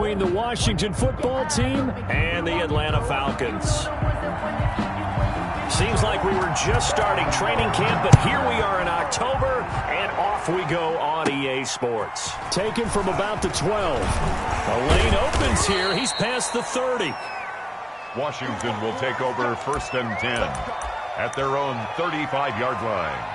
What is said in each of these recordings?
between the Washington football team and the Atlanta Falcons. Seems like we were just starting training camp, but here we are in October, and off we go on EA Sports. Taken from about the 12. The lane opens here. He's past the 30. Washington will take over 1st and 10 at their own 35-yard line.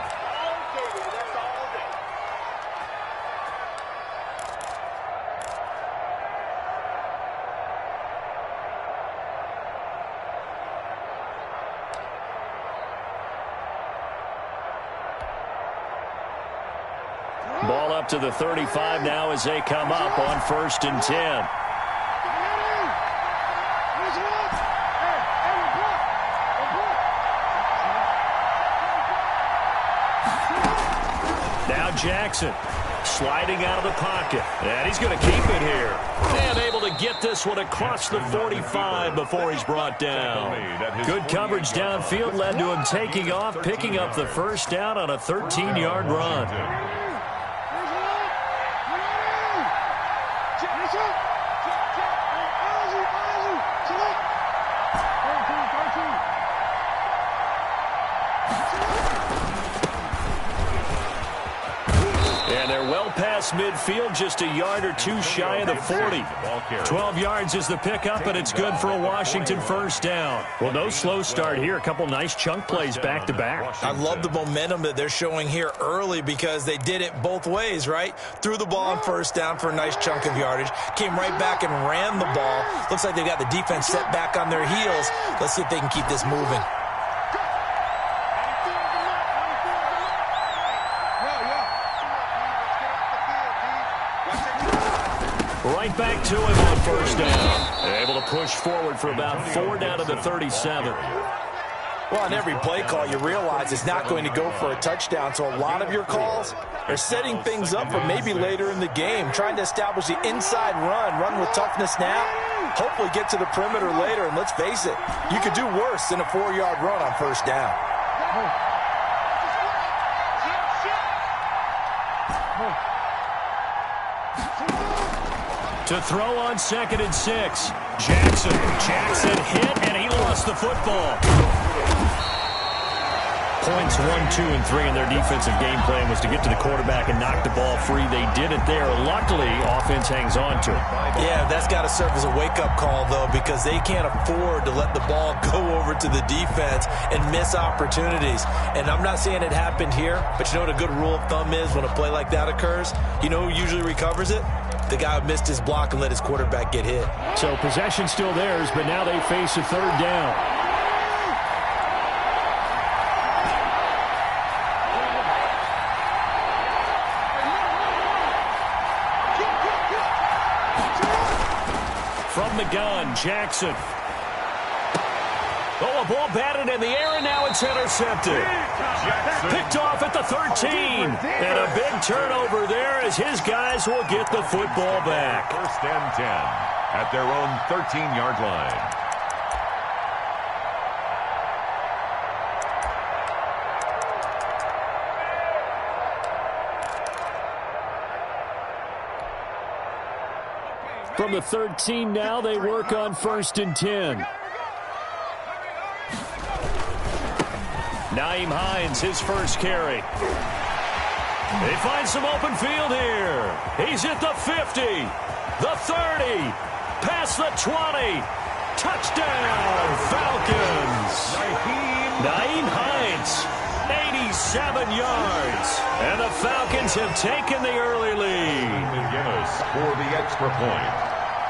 Ball up to the 35 now as they come up on 1st and 10. Now Jackson sliding out of the pocket. And he's going to keep it here. And able to get this one across the 45 before he's brought down. Good coverage downfield led to him taking off, picking up the first down on a 13-yard run. Past midfield, just a yard or two shy of the 40. 12 yards is the pickup, and it's good for a Washington first down. Well, no slow start here. A couple nice chunk plays back-to-back. I love the momentum that they're showing here early because they did it both ways, right? Threw the ball on first down for a nice chunk of yardage. Came right back and ran the ball. Looks like they've got the defense set back on their heels. Let's see if they can keep this moving. Right back to him on first down. Able to push forward for about 4 down to the 37. Well, on every play call, you realize it's not going to go for a touchdown, so a lot of your calls are setting things up for maybe later in the game, trying to establish the inside run with toughness now, hopefully get to the perimeter later, and let's face it, you could do worse than a 4-yard run on first down. To throw on 2nd and 6. Jackson hit, and he lost the football. Points 1, 2, and 3 in their defensive game plan was to get to the quarterback and knock the ball free. They did it there. Luckily, offense hangs on to it. Yeah, that's got to serve as a wake-up call, though, because they can't afford to let the ball go over to the defense and miss opportunities. And I'm not saying it happened here, but you know what a good rule of thumb is when a play like that occurs? You know who usually recovers it? The guy who missed his block and let his quarterback get hit. So possession still theirs, but now they face a 3rd down. From the gun, Jackson. Oh, a ball batted in the air, and now it's intercepted. Picked off at the 13. And a big turnover there as his guys will get the football back. 1st and 10 at their own 13-yard line. From the 13 now, they work on 1st and 10. Nyheim Hines, his first carry. They find some open field here. He's at the 50, the 30, past the 20. Touchdown, Falcons. Nyheim Hines, 87 yards. And the Falcons have taken the early lead. McGinnis for the extra point.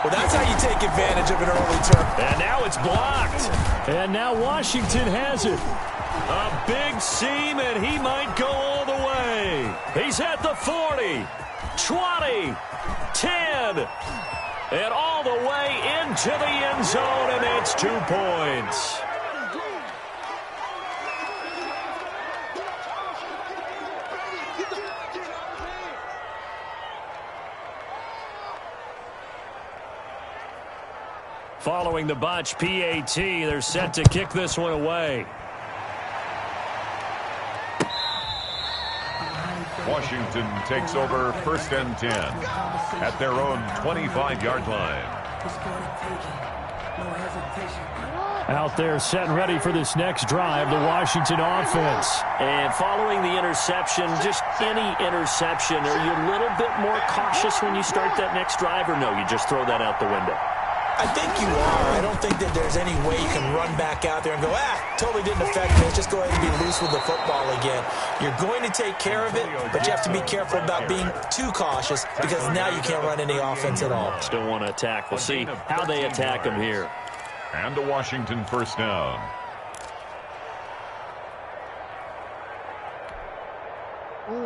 Well, that's how you take advantage of an early turn. And now it's blocked. And now Washington has it. A big seam, and he might go all the way. He's at the 40, 20, 10, and all the way into the end zone, and it's 2 points. Following the botch PAT, they're set to kick this one away. Washington takes over first and 10 at their own 25-yard line. Out there set and ready for this next drive, the Washington offense. And following the interception, just any interception, are you a little bit more cautious when you start that next drive, or no, you just throw that out the window? I think you are. I don't think that there's any way you can run back out there and go, totally didn't affect me. Let's just go ahead and be loose with the football again. You're going to take care of it, but you have to be careful about being too cautious because now you can't run any offense at all. Still want to attack. We'll see how they attack them here. And a Washington first down.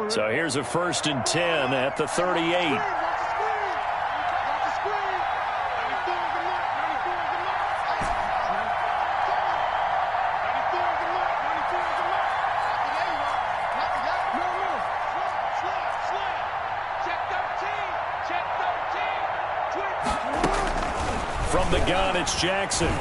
So here's a 1st and 10 at the 38. From the gun, it's Jackson.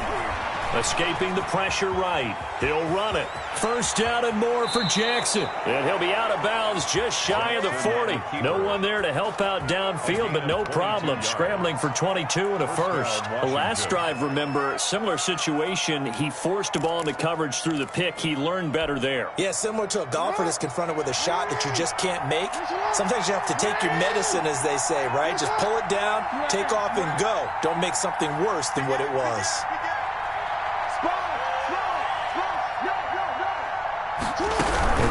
Escaping the pressure right. He'll run it. 1st down and more for Jackson. And he'll be out of bounds just shy of the 40. No one there to help out downfield, but no problem. Scrambling for 22 and a 1st. The last drive, remember, similar situation. He forced a ball into coverage through the pick. He learned better there. Yeah, similar to a golfer that's confronted with a shot that you just can't make. Sometimes you have to take your medicine, as they say, right? Just pull it down, take off, and go. Don't make something worse than what it was.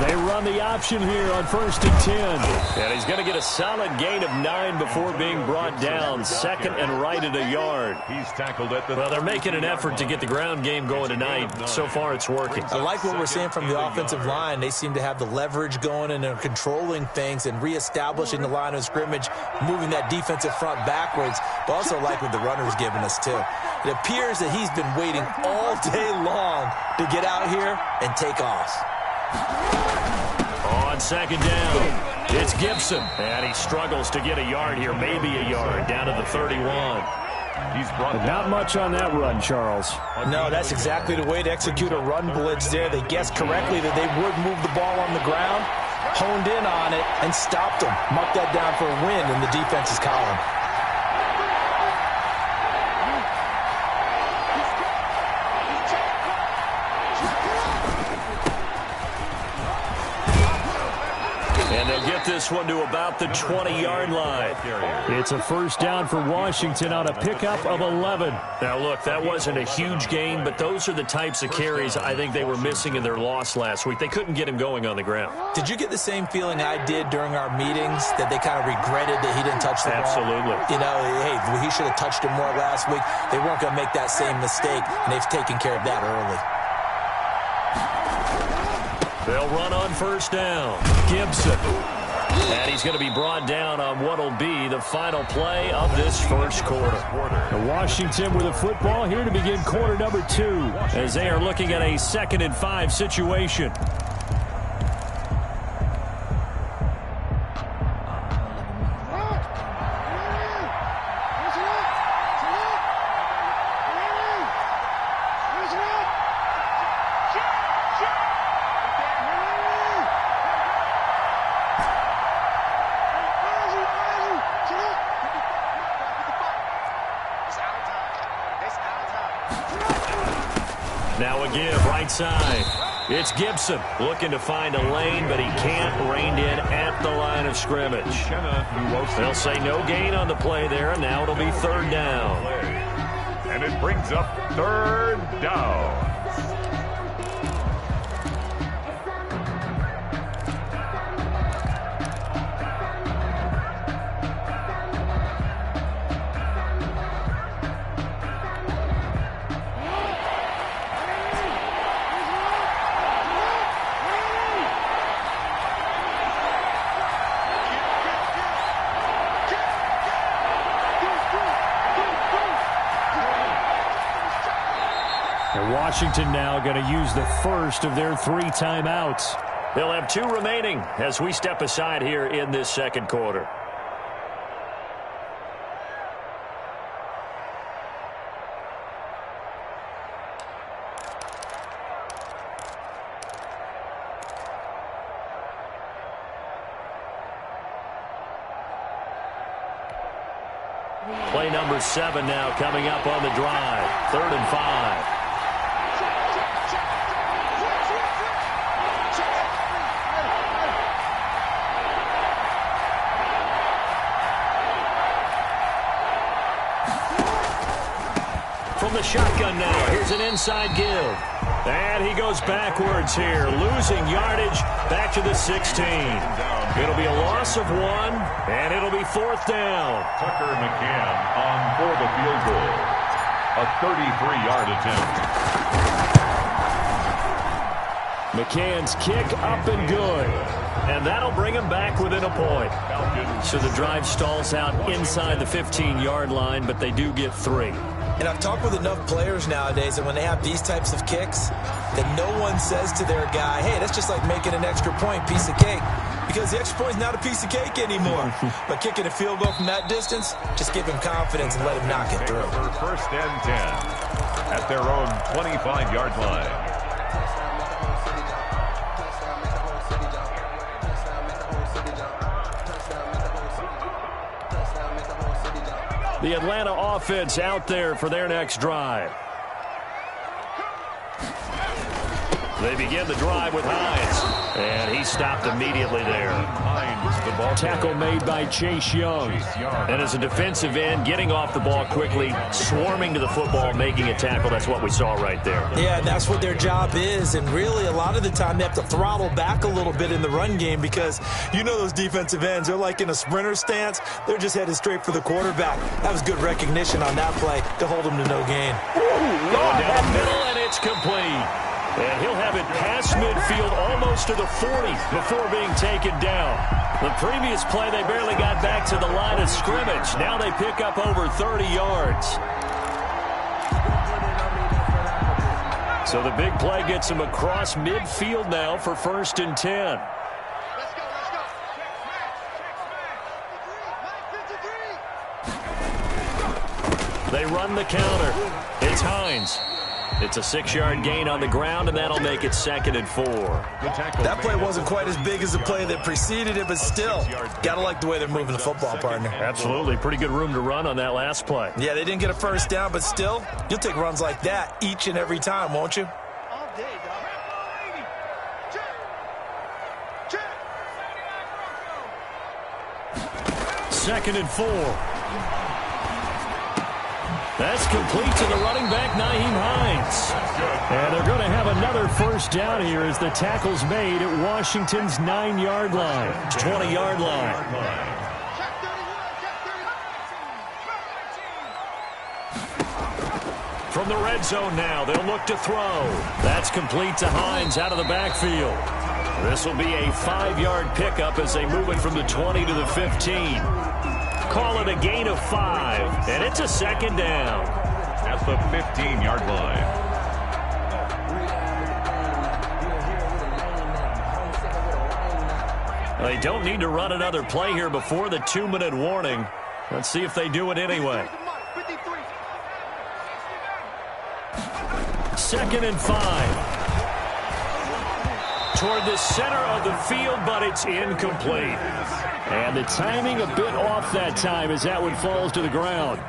They run the option here on 1st and 10. And he's going to get a solid gain of 9 before being brought down. 2nd and right at a yard. He's tackled at the... Well, they're making an effort to get the ground game going tonight. So far, it's working. I like what we're seeing from the offensive line. They seem to have the leverage going, and they're controlling things and reestablishing the line of scrimmage, moving that defensive front backwards. But also like what the runner's giving us, too. It appears that he's been waiting all day long to get out here and take off. On 2nd down, it's Gibson. And he struggles to get a yard here, maybe a yard, down to the 31. He's brought not much on that run, Charles. No, that's exactly the way to execute a run blitz there. They guessed correctly that they would move the ball on the ground, honed in on it, and stopped them. Marked that down for a win in the defense's column. And they'll get this one to about the 20-yard line. It's a 1st down for Washington on a pickup of 11. Now, look, that wasn't a huge gain, but those are the types of carries I think they were missing in their loss last week. They couldn't get him going on the ground. Did you get the same feeling I did during our meetings, that they kind of regretted that he didn't touch the ball? Absolutely. You know, hey, he should have touched it more last week. They weren't going to make that same mistake, and they've taken care of that early. They'll run on 1st down. Gibson. And he's going to be brought down on what will be the final play of this 1st quarter. Washington with a football here to begin quarter number 2 as they are looking at a 2nd and 5 situation. Now a give, right side. It's Gibson looking to find a lane, but he can't. Reined in at the line of scrimmage. They'll say no gain on the play there, and now it'll be 3rd down. And it brings up 3rd down. Washington now going to use the 1st of their 3 timeouts. They'll have 2 remaining as we step aside here in this 2nd quarter. Play number 7 now coming up on the drive. 3rd and 5. From the shotgun now, here's an inside give. And he goes backwards here, losing yardage back to the 16. It'll be a loss of 1, and it'll be 4th down. Tucker McCann on for the field goal. A 33-yard attempt. McCann's kick up and good. And that'll bring him back within a point. So the drive stalls out inside the 15-yard line, but they do get 3. And I've talked with enough players nowadays that when they have these types of kicks, that no one says to their guy, hey, that's just like making an extra point, piece of cake. Because the extra point is not a piece of cake anymore. But kicking a field goal from that distance, just give him confidence and let him knock it through. For 1st and 10 at their own 25-yard line. The Atlanta offense out there for their next drive. They begin the drive with Hines. And he stopped immediately there. Tackle made by Chase Young. And as a defensive end, getting off the ball quickly, swarming to the football, making a tackle. That's what we saw right there. Yeah, and that's what their job is. And really, a lot of the time, they have to throttle back a little bit in the run game because you know those defensive ends, they're like in a sprinter stance. They're just headed straight for the quarterback. That was good recognition on that play to hold them to no gain. Going down the middle, and it's complete. And he'll have it past midfield almost to the 40 before being taken down. The previous play, they barely got back to the line of scrimmage. Now they pick up over 30 yards. So the big play gets them across midfield now for 1st and 10. They run the counter. It's Hines. It's a 6-yard gain on the ground, and that'll make it 2nd and 4. That play wasn't quite as big as the play that preceded it, but still, got to like the way they're moving the football, partner. Absolutely. Pretty good room to run on that last play. Yeah, they didn't get a 1st down, but still, you'll take runs like that each and every time, won't you? All day, dog. 2nd and 4. That's complete to the running back, Nyheim Hines. And they're going to have another 1st down here as the tackle's made at Washington's 9-yard line, 20-yard line. From the red zone now, they'll look to throw. That's complete to Hines out of the backfield. This will be a 5-yard pickup as they move it from the 20 to the 15. Call it a gain of 5, and it's a 2nd down. At the 15-yard line. They don't need to run another play here before the 2-minute warning. Let's see if they do it anyway. 2nd and 5. Toward the center of the field, but it's incomplete. And the timing a bit off that time as that one falls to the ground.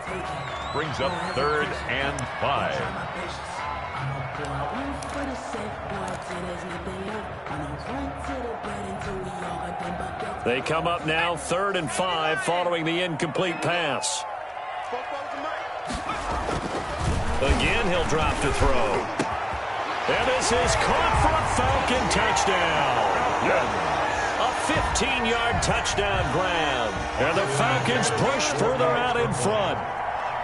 Brings up 3rd and 5. They come up now 3rd and 5 following the incomplete pass. Again, he'll drop to throw. And this is caught for a Falcon touchdown. A 15-yard touchdown grab. And the Falcons push further out in front.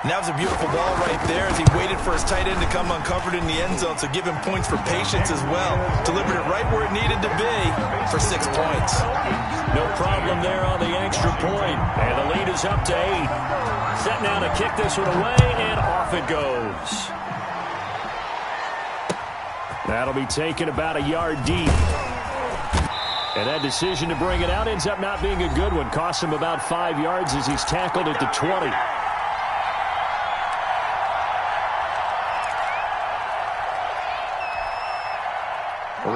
And that was a beautiful ball right there as he waited for his tight end to come uncovered in the end zone, so give him points for patience as well. Delivered it right where it needed to be for 6 points. No problem there on the extra point. And the lead is up to 8. Set now to kick this one away, and off it goes. That'll be taken about a yard deep. And that decision to bring it out ends up not being a good one. Costs him about 5 yards as he's tackled at the 20.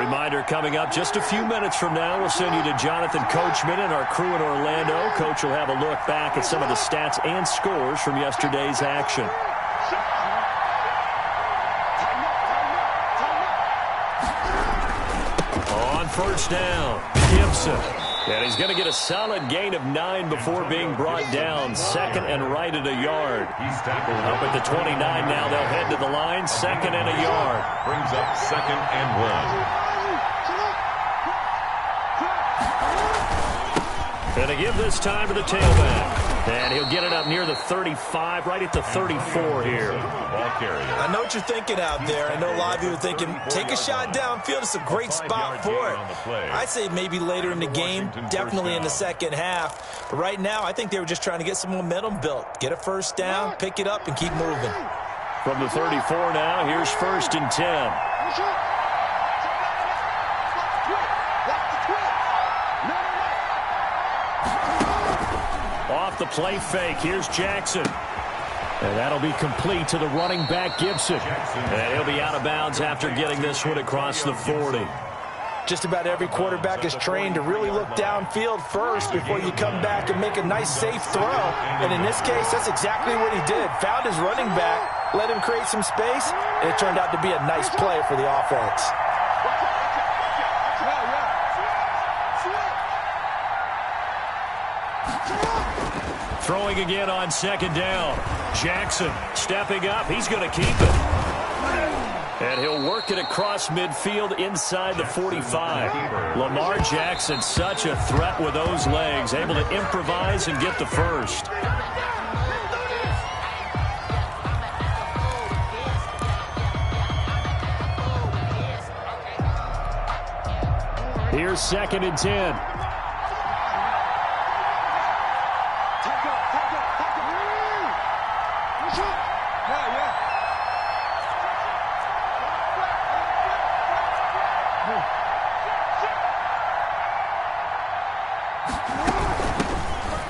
Reminder coming up just a few minutes from now. We'll send you to Jonathan Coachman and our crew in Orlando. Coach will have a look back at some of the stats and scores from yesterday's action. On first down, Gibson. And he's going to get a solid gain of 9 before being brought down. Second and right at a yard. He's tackled up at the 29 now. They'll head to the line. Second and a yard. Brings up 2nd and 1. And to give this time to the tailback. And he'll get it up near the 35, right at the 34 here. Ball carrier. I know what you're thinking out there. I know a lot of you are thinking, take a shot downfield. It's a great spot for it. I'd say maybe later in the game, definitely in the second half. But right now, I think they were just trying to get some momentum built. Get a first down, pick it up, and keep moving. From the 34 now, here's 1st and 10. Off the play fake, here's Jackson. And that'll be complete to the running back, Gibson. And he'll be out of bounds after getting this one across the 40. Just about every quarterback is trained to really look downfield first before you come back and make a nice, safe throw. And in this case, that's exactly what he did. Found his running back, let him create some space, and it turned out to be a nice play for the offense. Throwing again on 2nd down. Jackson stepping up. He's going to keep it. And he'll work it across midfield inside the 45. Lamar Jackson, such a threat with those legs, able to improvise and get the first. Here's 2nd and 10.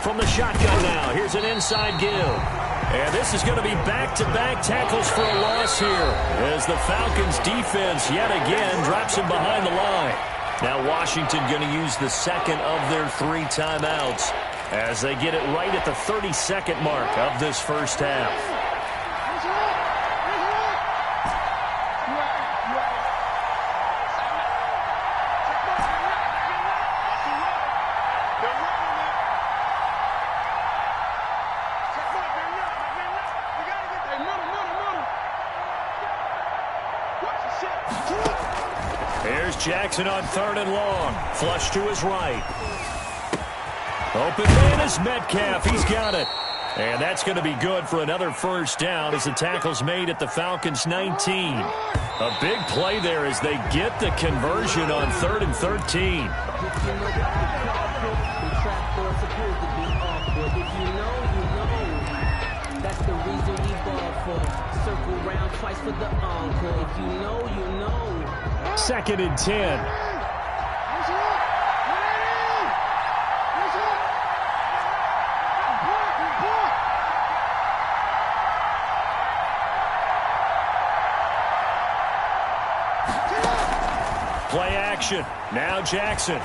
From the shotgun now, here's an inside give. And this is going to be back-to-back tackles for a loss here as the Falcons defense yet again drops him behind the line. Now Washington going to use the second of their 3 timeouts as they get it right at the 32nd mark of this first half. Here's Jackson on 3rd and long. Flush to his right. Open man is Metcalf. He's got it. And that's going to be good for another first down as the tackle's made at the Falcons 19. A big play there as they get the conversion on 3rd and 13. That's the reason we ball for. Circle round twice for the encore. If you know, you know. 2nd and 10. Play action. Now Jackson.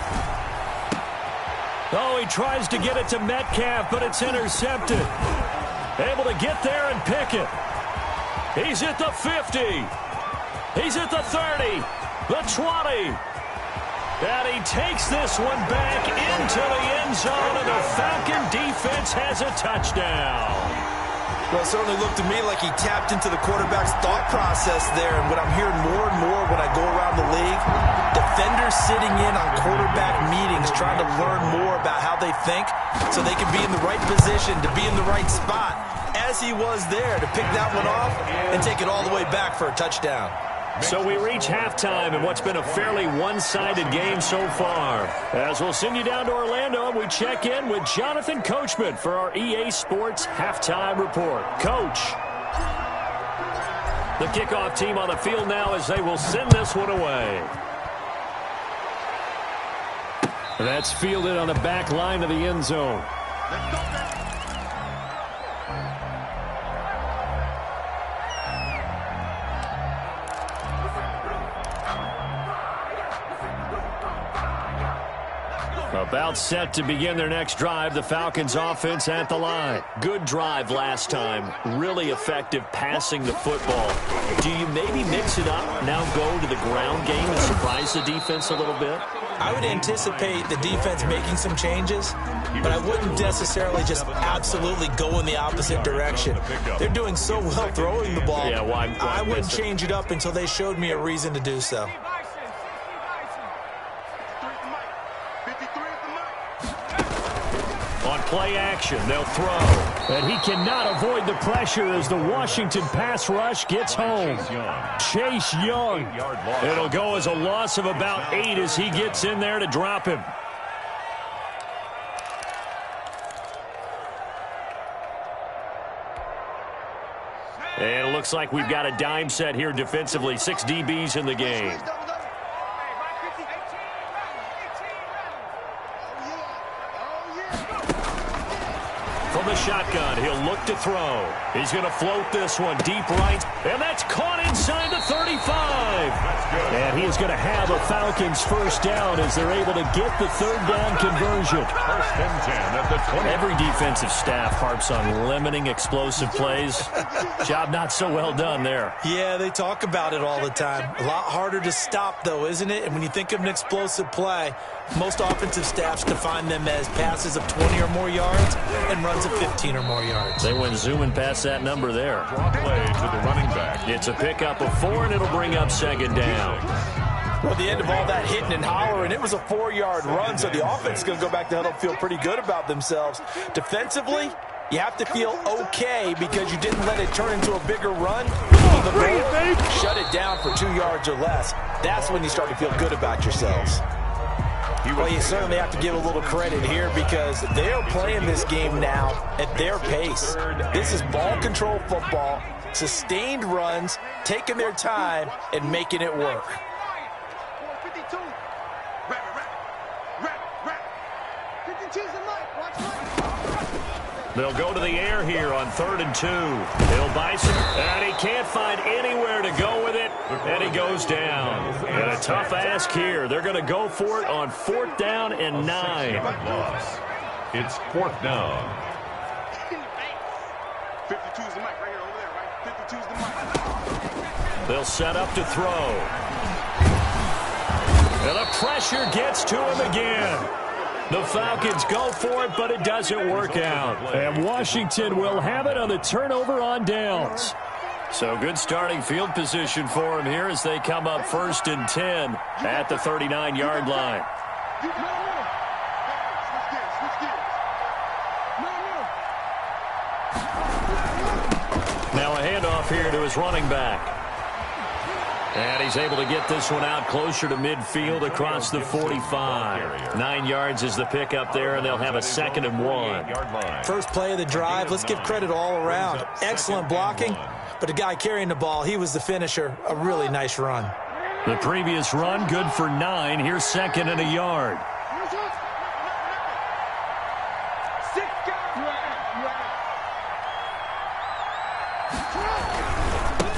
Oh, he tries to get it to Metcalf, but it's intercepted. Able to get there and pick it. He's at the 50. He's at the 30. The 20. And he takes this one back into the end zone, and the Falcon defense has a touchdown. Well, it certainly looked to me like he tapped into the quarterback's thought process there. And what I'm hearing more and more when I go around the league, defenders sitting in on quarterback meetings trying to learn more about how they think so they can be in the right position to be in the right spot, as he was there to pick that one off and take it all the way back for a touchdown. So we reach halftime in what's been a fairly one-sided game so far. As we'll send you down to Orlando, we check in with Jonathan Coachman for our EA Sports Halftime Report. Coach. The kickoff team on the field now as they will send this one away. That's fielded on the back line of the end zone. About set to begin their next drive, the Falcons offense at the line. Good drive last time. Really effective passing the football. Do you maybe mix it up, now go to the ground game and surprise the defense a little bit? I would anticipate the defense making some changes, but I wouldn't necessarily just absolutely go in the opposite direction. They're doing so well throwing the ball. Yeah, why I wouldn't change it up until they showed me a reason to do so. On play action, they'll throw. And he cannot avoid the pressure as the Washington pass rush gets home. Chase Young. It'll go as a loss of about 8 as he gets in there to drop him. And it looks like we've got a dime set here defensively. 6 DBs in the game. From the shotgun, he'll look to throw. He's going to float this one deep right, and that's caught inside the 35. And he is going to have a Falcons first down as they're able to get the third down conversion. First and 10 at the 20. Every defensive staff harps on limiting explosive plays. Job not so well done there. Yeah, they talk about it all the time. A lot harder to stop, though, isn't it? And when you think of an explosive play, most offensive staffs define them as passes of 20 or more yards and runs of 15 or more yards. They went zooming past that number there. Draw play to the running back. It's a pickup of 4, and it'll bring up second down. Well, at the end of all that hitting and hollering, it was a 4-yard run, so the offense is going to go back to huddle and feel pretty good about themselves. Defensively, you have to feel okay because you didn't let it turn into a bigger run. The goal, shut it down for 2 yards or less. That's when you start to feel good about yourselves. Well, you certainly have to give a little credit here because they are playing this game now at their pace. This is ball control football, sustained runs, taking their time, and making it work. They'll go to the air here on 3rd and 2. He'll bison, and he can't find anywhere to go with it, and he goes down. And a tough ask here. They're going to go for it on 4th down and 9. It's 4th down. 52's the mic right here over there, right? 52's the mic. They'll set up to throw. And the pressure gets to him again. The Falcons go for it, but it doesn't work out. And Washington will have it on the turnover on downs. So good starting field position for him here as they come up 1st and 10 at the 39-yard line. Now a handoff here to his running back. And he's able to get this one out closer to midfield across the 45. 9 yards is the pickup there, and they'll have a 2nd and 1. First play of the drive, let's give credit all around. Excellent blocking, but the guy carrying the ball, he was the finisher. A really nice run. The previous run, good for 9. Here's 2nd and a yard.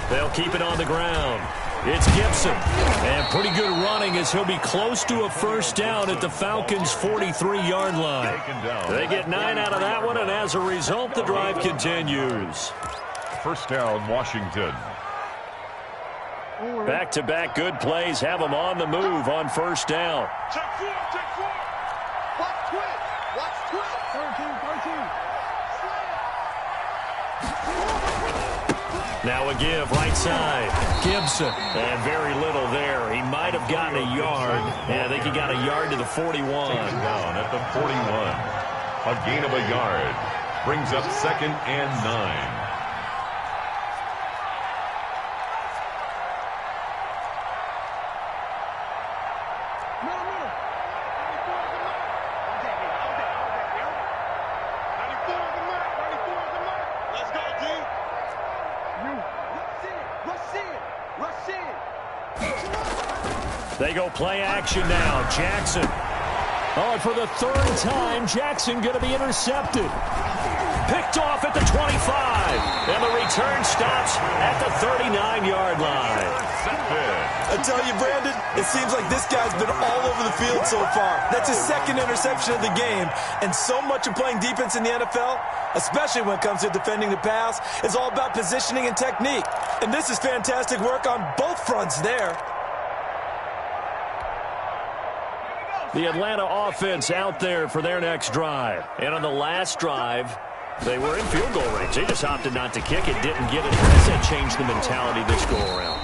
They'll keep it on the ground. It's Gibson, and pretty good running as he'll be close to a first down at the Falcons' 43-yard line. They get 9 out of that one, and as a result, the drive continues. First down, Washington. Back-to-back good plays have them on the move on first down. Check 4, check 4. Watch twist, watch twist. 13. Now a give, right side. Gibson. And very little there. He might have gotten a yard. And I think he got a yard to the 41. Down at the 41. A gain of a yard. Brings up 2nd and 9. They go play action now. Jackson. Oh, and for the 3rd time, Jackson going to be intercepted. Picked off at the 25. And the return stops at the 39-yard line. I tell you, Brandon, it seems like this guy's been all over the field so far. That's his second interception of the game. And so much of playing defense in the NFL, especially when it comes to defending the pass, is all about positioning and technique. And this is fantastic work on both fronts there. The Atlanta offense out there for their next drive. And on the last drive, they were in field goal range. They just opted not to kick it, didn't get it. How does that change the mentality this go around?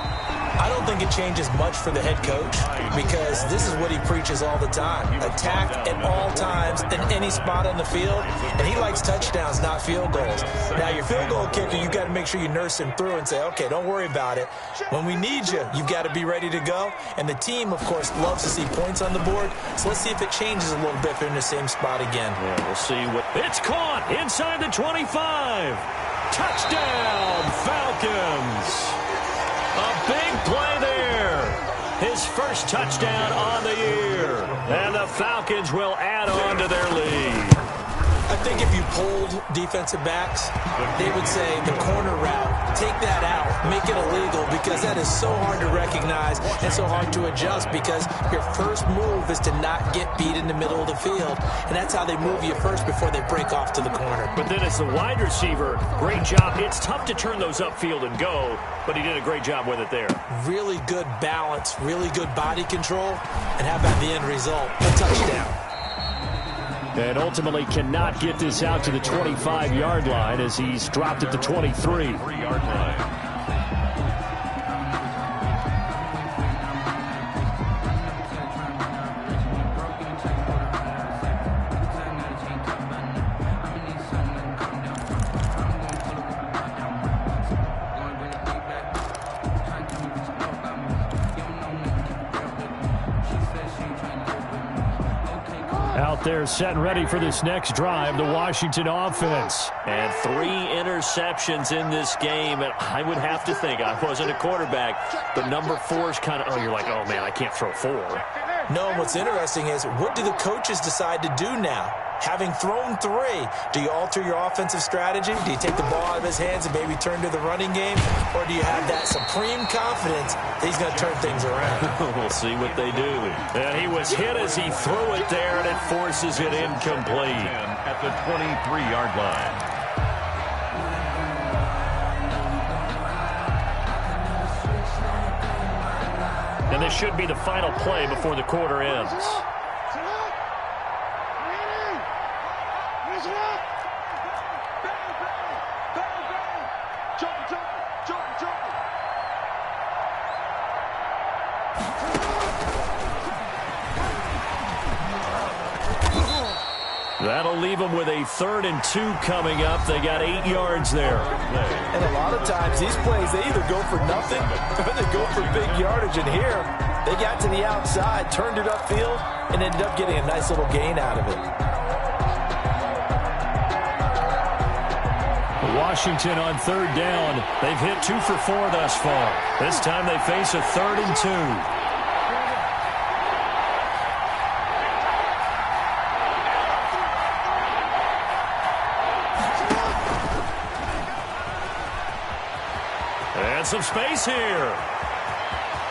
I don't think it changes much for the head coach because this is what he preaches all the time. Attack at all times in any spot on the field, and he likes touchdowns, not field goals. Now, your field goal kicker, you've got to make sure you nurse him through and say, okay, don't worry about it. When we need you, you've got to be ready to go. And the team, of course, loves to see points on the board. So let's see if it changes a little bit if they're in the same spot again. Yeah, we'll see what... It's caught inside the 25. Touchdown, Falcons. A big play there. His first touchdown on the year. And the Falcons will add on to their lead. I think if you polled defensive backs, they would say the corner route, take that out, make it illegal, because that is so hard to recognize and so hard to adjust because your first move is to not get beat in the middle of the field. And that's how they move you first before they break off to the corner. But then as the wide receiver, great job. It's tough to turn those upfield and go, but he did a great job with it there. Really good balance, really good body control, and how about the end result? A touchdown. And ultimately cannot get this out to the 25-yard line as he's dropped at the 23-yard line. Out there set and ready for this next drive, the Washington offense. And 3 interceptions in this game. And I would have to think, I wasn't a quarterback, but number 4 is kind of, oh, you're like, oh, man, I can't throw 4. No, what's interesting is what do the coaches decide to do now? Having thrown 3, do you alter your offensive strategy? Do you take the ball out of his hands and maybe turn to the running game? Or do you have that supreme confidence that he's going to turn things around? We'll see what they do. And he was hit as he threw it there, and it forces it incomplete. At the 23-yard line. And this should be the final play before the quarter ends. That'll leave them with a 3rd and 2 coming up. They got 8 yards there. And a lot of times these plays, they either go for nothing or they go for big yardage. And here, they got to the outside, turned it upfield, and ended up getting a nice little gain out of it. Washington on 3rd down. They've hit 2 for 4 thus far. This time they face a 3rd and 2. And some space here.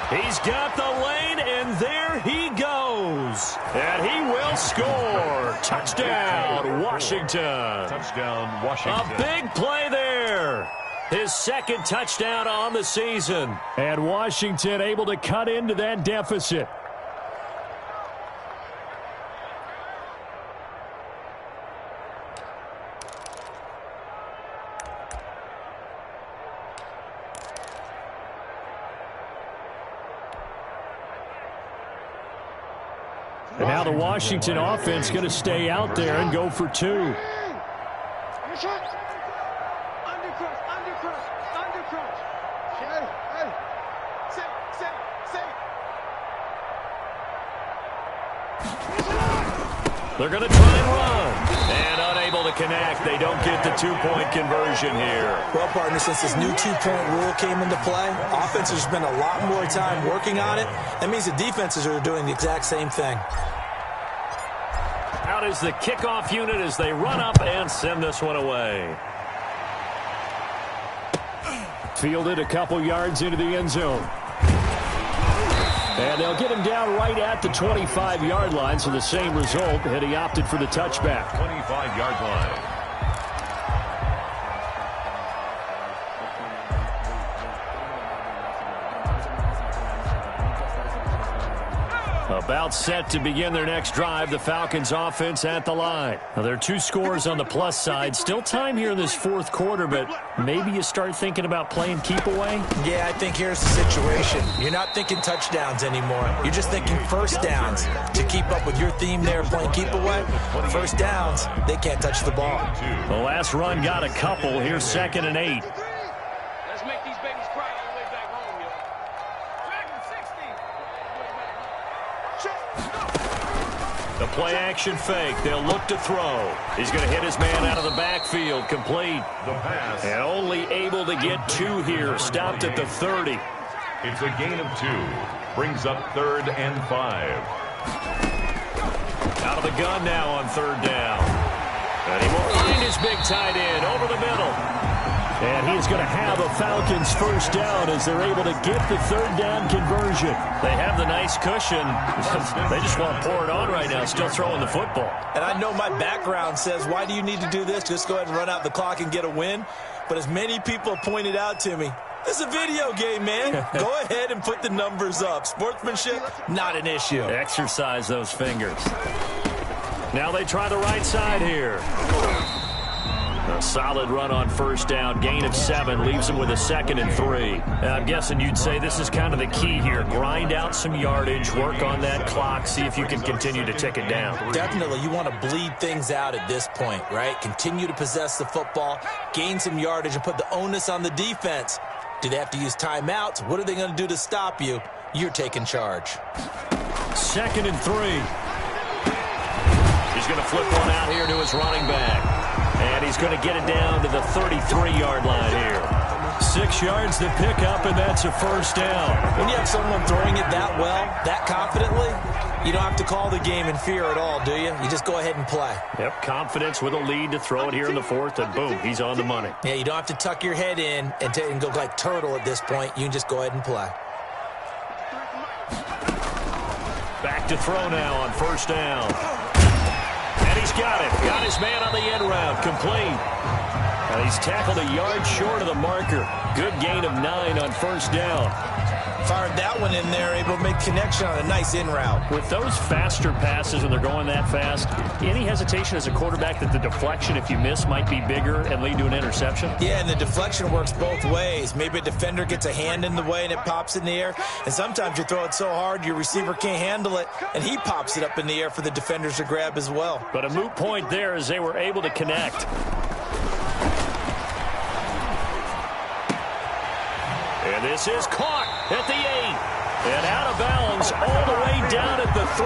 He's got the lane, and there he goes. And he will score. Touchdown, Washington. Touchdown, Washington. A big play there. His 2nd touchdown on the season. And Washington able to cut into that deficit. And now the Washington offense going to stay out there and go for 2. They're going to try and run. And unable to connect. They don't get the 2-point conversion here. Well, partner, since this new 2-point rule came into play, offenses spend a lot more time working on it. That means the defenses are doing the exact same thing. Out is the kickoff unit as they run up and send this one away. Fielded a couple yards into the end zone. And they'll get him down right at the 25-yard line, so the same result, and he opted for the touchback. 25-yard line. About set to begin their next drive, the Falcons offense at the line. Now, there are 2 scores on the plus side. Still time here in this fourth quarter, but maybe you start thinking about playing keep away? Yeah, I think here's the situation. You're not thinking touchdowns anymore. You're just thinking first downs. To keep up with your theme there, playing keep away, first downs, they can't touch the ball. The last run got a couple. Here's 2nd and 8. Let's make these babies cry all the way back home, yo. Dragon 60. The play-action fake. They'll look to throw. He's going to hit his man out of the backfield. Complete. The pass. And only able to get 2 here. Stopped at the 30. It's a gain of 2. Brings up 3rd and 5. Out of the gun now on 3rd down. And he will find his big tight end over the middle. And he's going to have a Falcons first down as they're able to get the 3rd down conversion. They have the nice cushion. They just want to pour it on right now, still throwing the football. And I know my background says, why do you need to do this? Just go ahead and run out the clock and get a win. But as many people have pointed out to me, this is a video game, man. Go ahead and put the numbers up. Sportsmanship, not an issue. Exercise those fingers. Now they try the right side here. A solid run on first down. Gain of 7 leaves him with a 2nd and 3. I'm guessing you'd say this is kind of the key here. Grind out some yardage, work on that clock, see if you can continue to tick it down. Definitely, you want to bleed things out at this point, right? Continue to possess the football, gain some yardage, and put the onus on the defense. Do they have to use timeouts? What are they going to do to stop you? You're taking charge. 2nd and 3. He's going to flip one out here to his running back. And he's going to get it down to the 33-yard line here. 6 yards to pick up, and that's a first down. When you have someone throwing it that well, that confidently, you don't have to call the game in fear at all, do you? You just go ahead and play. Yep, confidence with a lead to throw it here in the 4th, and boom, he's on the money. Yeah, you don't have to tuck your head in and go like turtle at this point. You can just go ahead and play. Back to throw now on first down. He's got it. Got his man on the end route. Complete. And he's tackled a yard short of the marker. Good gain of 9 on first down. Fired that one in there, able to make connection on a nice in route. With those faster passes when they're going that fast, any hesitation as a quarterback that the deflection, if you miss, might be bigger and lead to an interception? Yeah, and the deflection works both ways. Maybe a defender gets a hand in the way and it pops in the air. And sometimes you throw it so hard your receiver can't handle it, and he pops it up in the air for the defenders to grab as well. But a moot point there as they were able to connect. And this is caught at the 8. And out of bounds all the way down at the 3.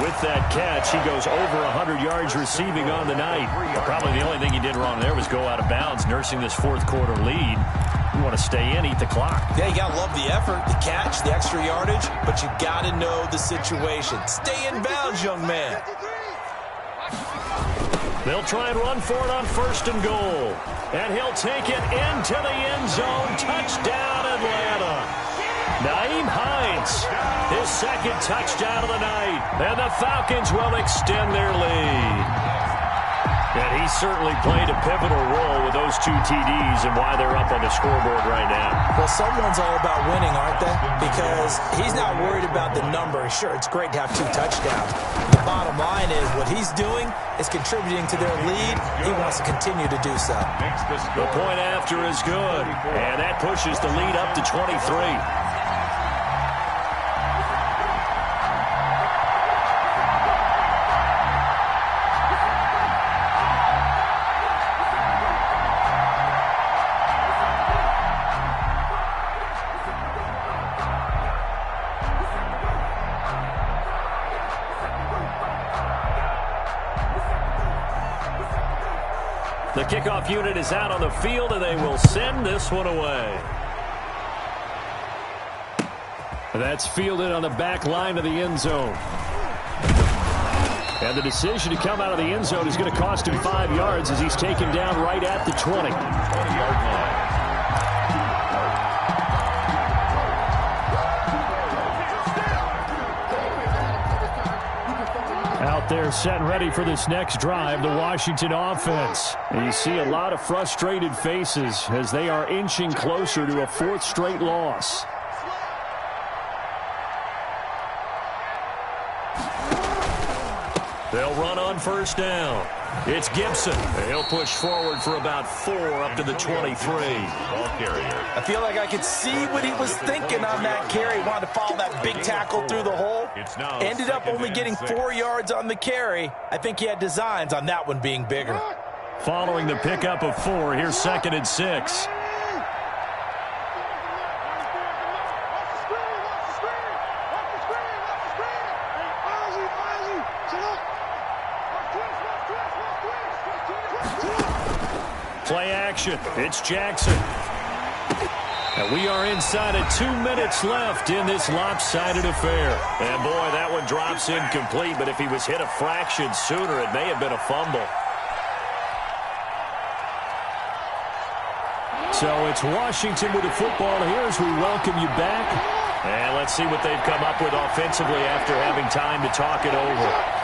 With that catch, he goes over 100 yards receiving on the night. Probably the only thing he did wrong there was go out of bounds, nursing this fourth quarter lead. You want to stay in, eat the clock. Yeah, you got to love the effort, the catch, the extra yardage, but you got to know the situation. Stay in bounds, young man. They'll try and run for it on first and goal. And he'll take it into the end zone. Touchdown, Atlanta. Nyheim Hines, his 2nd touchdown of the night. And the Falcons will extend their lead. And he certainly played a pivotal role with those 2 TDs and why they're up on the scoreboard right now. Well, someone's all about winning, aren't they? Because he's not worried about the number. Sure, it's great to have 2 touchdowns. The bottom line is what he's doing is contributing to their lead. He wants to continue to do so. The point after is good. And that pushes the lead up to 23. The kickoff unit is out on the field, and they will send this one away. That's fielded on the back line of the end zone. And the decision to come out of the end zone is going to cost him 5 yards as he's taken down right at the 20. 20-yard line. there set and ready for this next drive, the Washington offense. And you see a lot of frustrated faces as they are inching closer to a 4th straight loss. They'll run on 1st down. It's Gibson. He'll push forward for about 4 up to the 23. Ball carrier. I feel like I could see what he was thinking on that carry. Wanted to follow that big tackle through the hole. Ended up only getting 4 yards on the carry. I think he had designs on that one being bigger. Following the pickup of 4, here's 2nd and 6. Play action. It's Jackson. And we are inside of 2 minutes left in this lopsided affair. And boy, that one drops incomplete, but if he was hit a fraction sooner, it may have been a fumble. So it's Washington with the football here as we welcome you back. And let's see what they've come up with offensively after having time to talk it over.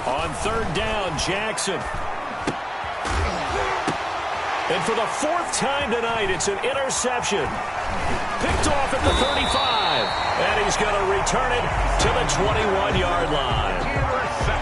On 3rd down, Jackson. And for the 4th time tonight, it's an interception. Picked off at the 35. And he's going to return it to the 21-yard line.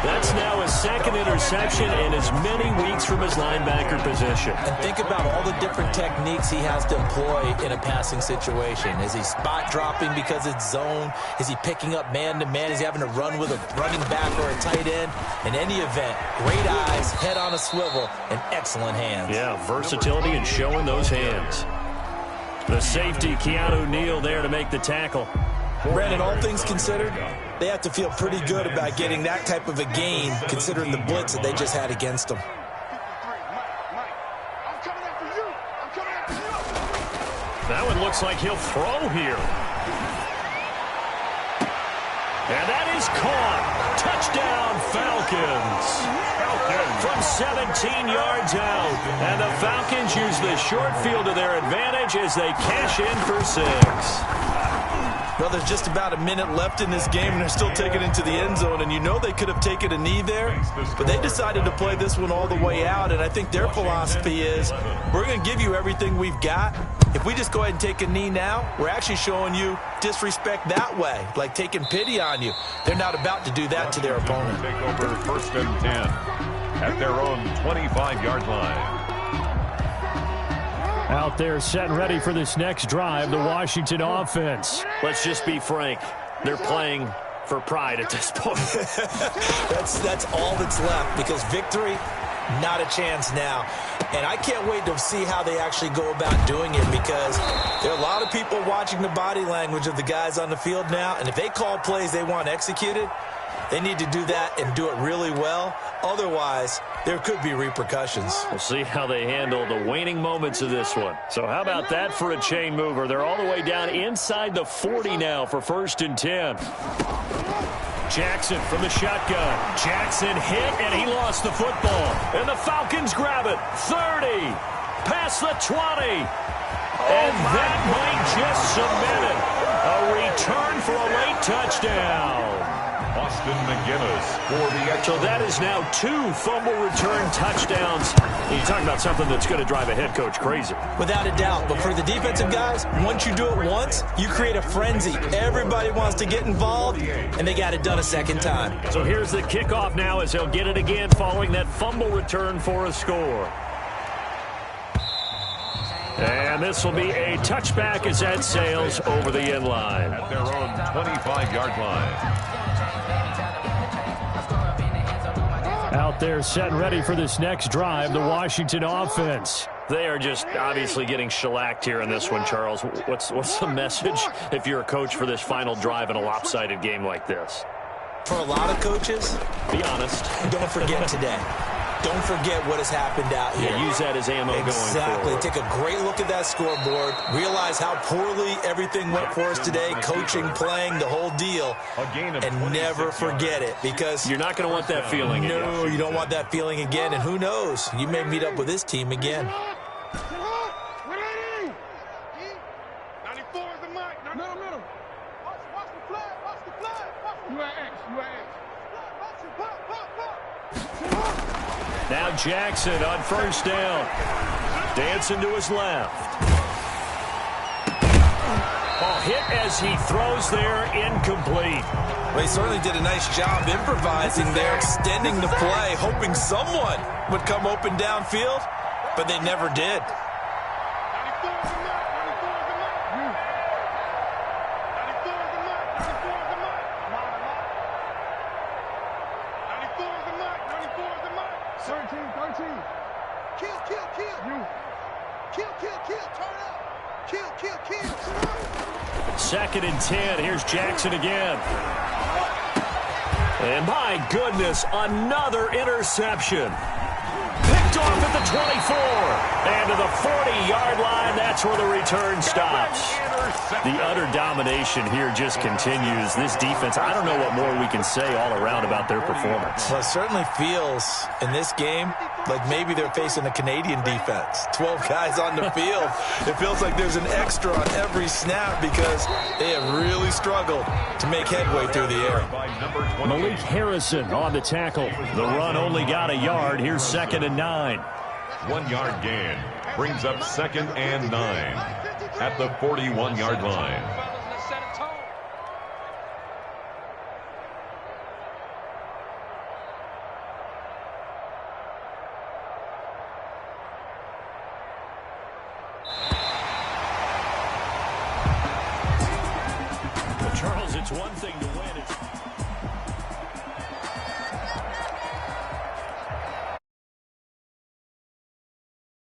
That's now his 2nd interception in as many weeks from his linebacker position. And think about all the different techniques he has to employ in a passing situation. Is he spot dropping because it's zone? Is he picking up man-to-man? Is he having to run with a running back or a tight end? In any event, great eyes, head on a swivel, and excellent hands. Yeah, versatility and showing those hands. The safety, Keanu Neal, there to make the tackle. Brandon, all things considered, they have to feel pretty good about getting that type of a gain, considering the blitz that they just had against them. That one looks like he'll throw here. And that is caught. Touchdown, Falcons. From 17 yards out. And the Falcons use the short field to their advantage as they cash in for 6. Well, there's just about a minute left in this game, and they're still taking it into the end zone. And you know they could have taken a knee there, but they decided to play this one all the way out. And I think their philosophy is, we're going to give you everything we've got. If we just go ahead and take a knee now, we're actually showing you disrespect that way, like taking pity on you. They're not about to do that to their opponent. Take over 1st and 10 at their own 25-yard line. Out there set and ready for this next drive, the Washington offense. Let's just be frank. They're playing for pride at this point. That's all that's left, because victory, not a chance now. And I can't wait to see how they actually go about doing it, because there are a lot of people watching the body language of the guys on the field now, and if they call plays they want executed, they need to do that and do it really well. Otherwise, there could be repercussions. We'll see how they handle the waning moments of this one. So how about that for a chain mover? They're all the way down inside the 40 now for 1st and 10. Jackson from the shotgun. Jackson hit, and he lost the football. And the Falcons grab it. 30. Past the 20. And that might just cement it. A return for a late touchdown. Austin McGinnis for the So that is now 2 fumble return touchdowns. You're talking about something that's going to drive a head coach crazy. Without a doubt. But for the defensive guys, once you do it once, you create a frenzy. Everybody wants to get involved, and they got it done a 2nd time. So here's the kickoff now as he'll get it again following that fumble return for a score. And this will be a touchback as that sails over the end line. At their own 25-yard line. Out there set and ready for this next drive, the Washington offense. They are just obviously getting shellacked here in this one, Charles. What's the message if you're a coach for this final drive in a lopsided game like this? For a lot of coaches, be honest. don't forget today. don't forget what has happened out here. Yeah, use that as ammo going forward. Exactly. Take a great look at that scoreboard. Realize how poorly everything went for us today, coaching, playing, the whole deal. And never forget it, because you're not going to want that feeling again. No, you don't want that feeling again. And who knows? You may meet up with this team again. 94 is the mic. Middle. Watch the flag. Watch the flag. You at X. Now Jackson on first down. Dancing to his left. Oh, hit as he throws there, incomplete. Well, he certainly did a nice job improvising there, extending the play, hoping someone would come open downfield, but they never did. 94 is the mic. 94 is the mic. 94 is the mic. 94 is the mic. 94 is the mic. 13. Kill. You. Kill. Turn up. Kill. Second and 10. Here's Jackson again. And my goodness, another interception. Picked off at the 24. And to the 40-yard line, that's where the return stops. The utter domination here just continues. This defense, I don't know what more we can say all around about their performance. Well, it certainly feels in this game like maybe they're facing a Canadian defense. 12 guys on the field. It feels like there's an extra on every snap because they have really struggled to make headway through the air. Malik Harrison on the tackle. The run only got a yard. Here's 2nd and 9. 1 yard gain brings up 2nd and 9 at the 41-yard line. Charles, it's one thing to win. It's